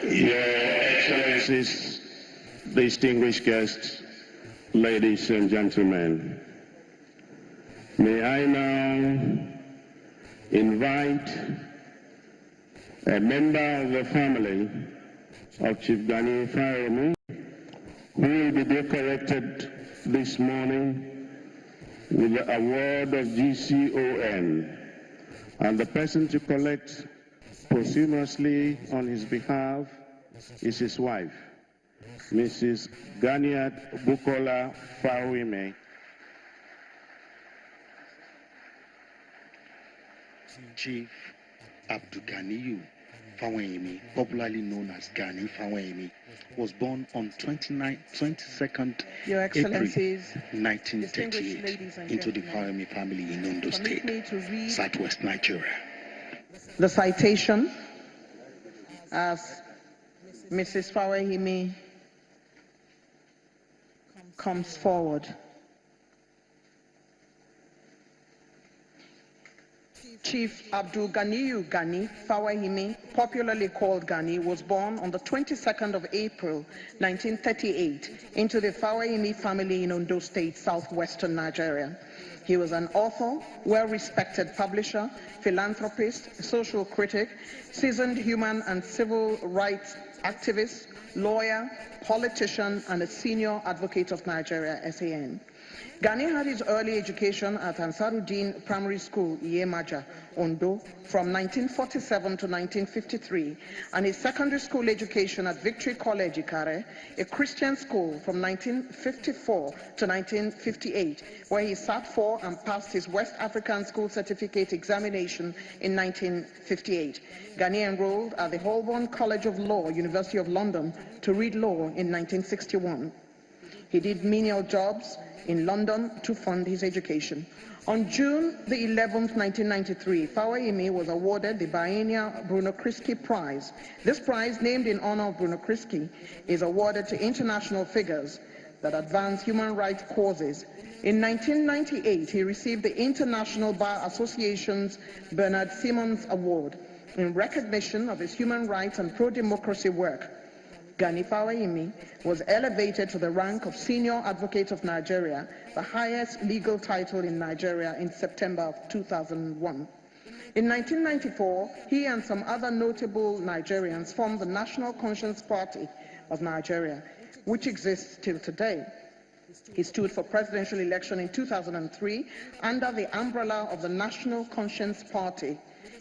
Your Excellencies, distinguished guests, ladies and gentlemen, may I now invite a member of the family of Chief Gani Fawemi, who will be decorated this morning with the award of GCON, and the person to collect posthumously on his behalf is his wife, Mrs. Ganiat Bukola Fawemi. Chief Abdulganiyu Fawemi, popularly known as Gani Fawemi, was born on 22nd April 1938 into the Fawemi family in Ondo State, southwest Nigeria. The citation, as Mrs. Fawemi comes forward. Chief Abdulganiyu Gani Fawemi, popularly called Gani, was born on the 22nd of April 1938 into the Fawemi family in Ondo State, southwestern Nigeria. He was an author, well-respected publisher, philanthropist, social critic, seasoned human and civil rights activist, lawyer, politician, and a senior advocate of Nigeria, SAN. Gani had his early education at Ansaruddin Primary School, Iyemaja, Ondo, from 1947 to 1953, and his secondary school education at Victory College, Ikare, a Christian school, from 1954 to 1958, where he sat for and passed his West African School Certificate examination in 1958. Gani enrolled at the Holborn College of Law, University of London, to read law in 1961. He did menial jobs in London to fund his education. On June the 11th, 1993, Fawemi was awarded the biennial Bruno Kreisky Prize. This prize, named in honor of Bruno Kreisky, is awarded to international figures that advance human rights causes. In 1998, he received the International Bar Association's Bernard Simmons Award in recognition of his human rights and pro-democracy work. Gani Fawemi was elevated to the rank of Senior Advocate of Nigeria, the highest legal title in Nigeria, in September of 2001. In 1994, he and some other notable Nigerians formed the National Conscience Party of Nigeria, which exists till today. He stood for presidential election in 2003 under the umbrella of the National Conscience Party.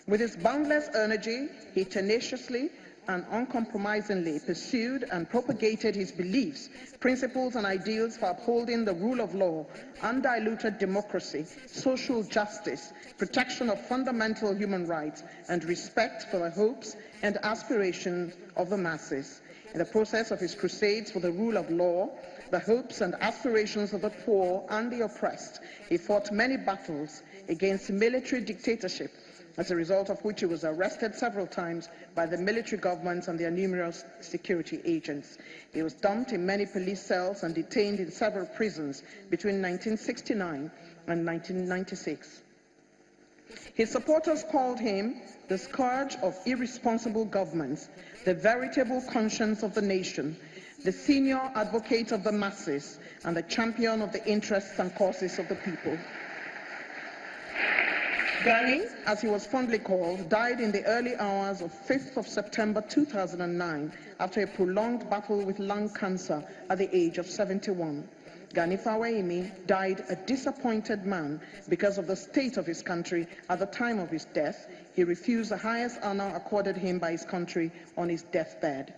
With his boundless energy, he tenaciously and uncompromisingly pursued and propagated his beliefs, principles, and ideals for upholding the rule of law, undiluted democracy, social justice, protection of fundamental human rights, and respect for the hopes and aspirations of the masses. In the process of his crusades for the rule of law, the hopes and aspirations of the poor and the oppressed, he fought many battles against military dictatorship, as a result of which he was arrested several times by the military governments and their numerous security agents. He was dumped in many police cells and detained in several prisons between 1969 and 1996. His supporters called him the scourge of irresponsible governments, the veritable conscience of the nation, the senior advocate of the masses, and the champion of the interests and causes of the people. Gani, as he was fondly called, died in the early hours of 5th of September 2009 after a prolonged battle with lung cancer at the age of 71. Gani Fawemi died a disappointed man because of the state of his country at the time of his death. He refused the highest honor accorded him by his country on his deathbed.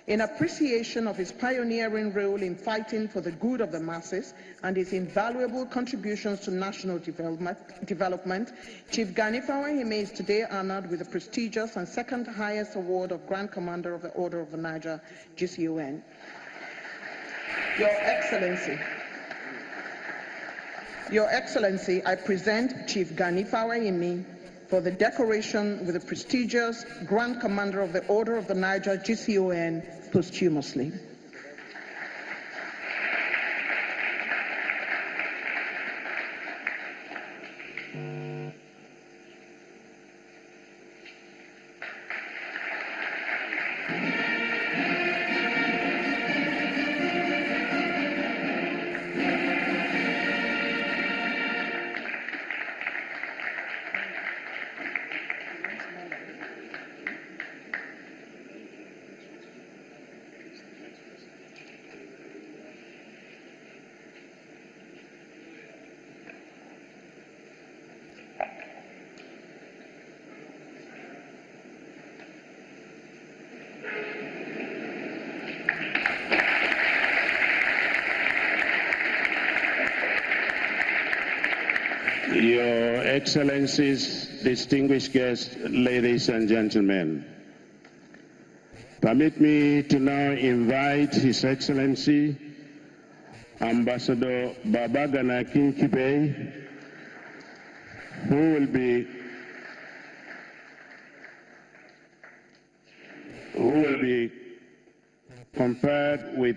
In appreciation of his pioneering role in fighting for the good of the masses and his invaluable contributions to national development, Chief Gani Fawemi is today honored with the prestigious and second highest award of Grand Commander of the Order of the Niger, GCON. Your Excellency, I present Chief Gani Fawemi for the decoration with the prestigious Grand Commander of the Order of the Niger, GCON, posthumously. Your Excellencies, distinguished guests, ladies and gentlemen, permit me to now invite His Excellency Ambassador Babagana Kingibe, who will be conferred with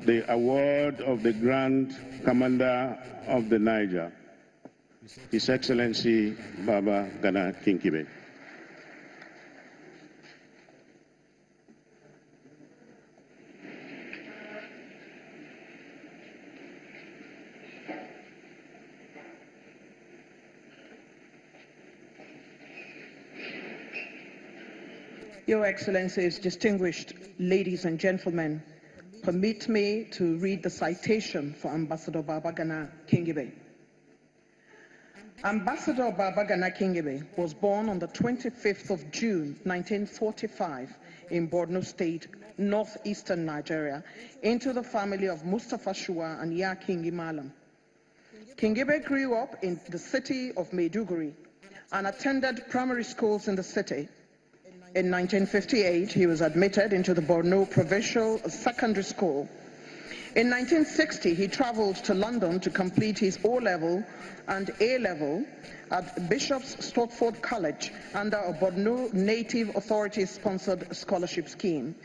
the award of the Grand Commander of the Niger, His Excellency Babagana Kingibe. Your Excellencies, distinguished ladies and gentlemen, permit me to read the citation for Ambassador Babagana Kingibe. Ambassador Babagana Kingibe was born on the 25th of June, 1945, in Borno State, northeastern Nigeria, into the family of Mustafa Shua and Ya Kingi Malam. Kingibe grew up in the city of Maiduguri and attended primary schools in the city. In 1958, he was admitted into the Borno Provincial Secondary School. In 1960, he traveled to London to complete his O-level and A-level at Bishop's Stortford College under a Borno Native Authority-sponsored scholarship scheme.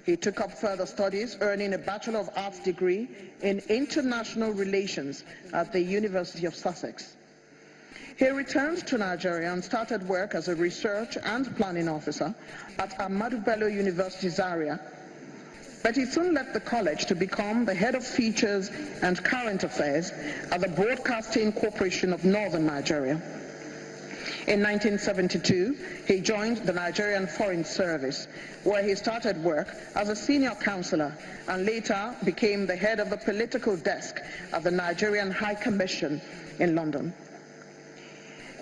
He took up further studies, earning a Bachelor of Arts degree in International Relations at the University of Sussex. He returned to Nigeria and started work as a research and planning officer at Ahmadu Bello University Zaria. But he soon left the college to become the head of features and current affairs at the Broadcasting Corporation of Northern Nigeria. In 1972, he joined the Nigerian Foreign Service, where he started work as a senior counselor and later became the head of the political desk at the Nigerian High Commission in London.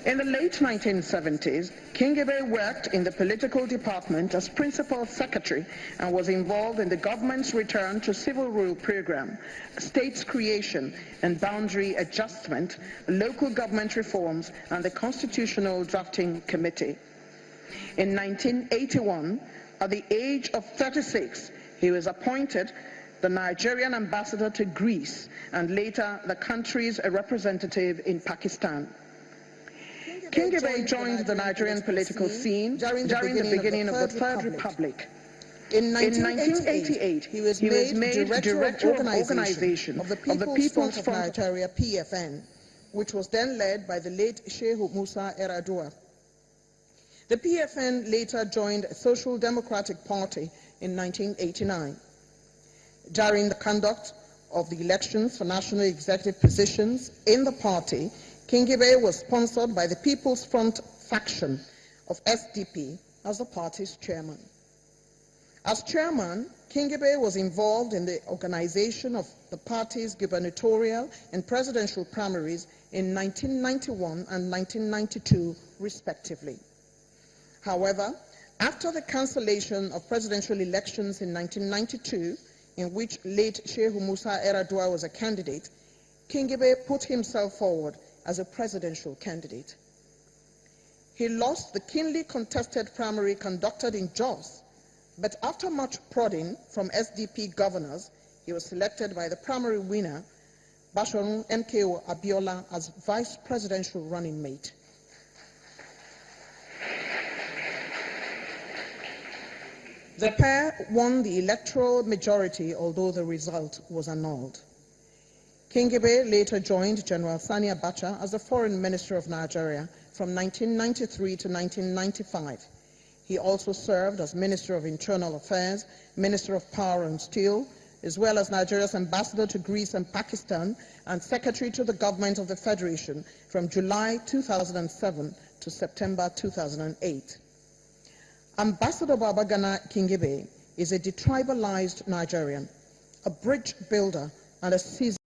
In the late 1970s, Kingibe worked in the political department as principal secretary and was involved in the government's return to civil rule program, states creation and boundary adjustment, local government reforms, and the constitutional drafting committee. In 1981, at the age of 36, he was appointed the Nigerian ambassador to Greece and later the country's representative in Pakistan. Kingibe joined the Nigerian political scene during the beginning of the Third Republic. In 1988, he was made Director of Organization of the People's Front of Nigeria, PFN, which was then led by the late Shehu Musa Yar'Adua. The PFN later joined the Social Democratic Party in 1989. During the conduct of the elections for national executive positions in the party, Kingibe was sponsored by the People's Front faction of SDP as the party's chairman. As chairman, Kingibe was involved in the organization of the party's gubernatorial and presidential primaries in 1991 and 1992, respectively. However, after the cancellation of presidential elections in 1992, in which late Shehu Musa Yar'Adua was a candidate, Kingibe put himself forward as a presidential candidate. He lost the keenly contested primary conducted in Jos, but after much prodding from SDP governors, he was selected by the primary winner, Basharun MKO Abiola, as vice presidential running mate. The pair won the electoral majority, although the result was annulled. Kingibe later joined General Sani Abacha as the Foreign Minister of Nigeria from 1993 to 1995. He also served as Minister of Internal Affairs, Minister of Power and Steel, as well as Nigeria's ambassador to Greece and Pakistan and Secretary to the Government of the Federation from July 2007 to September 2008. Ambassador Babagana Kingibe is a detribalized Nigerian, a bridge builder and a seasoned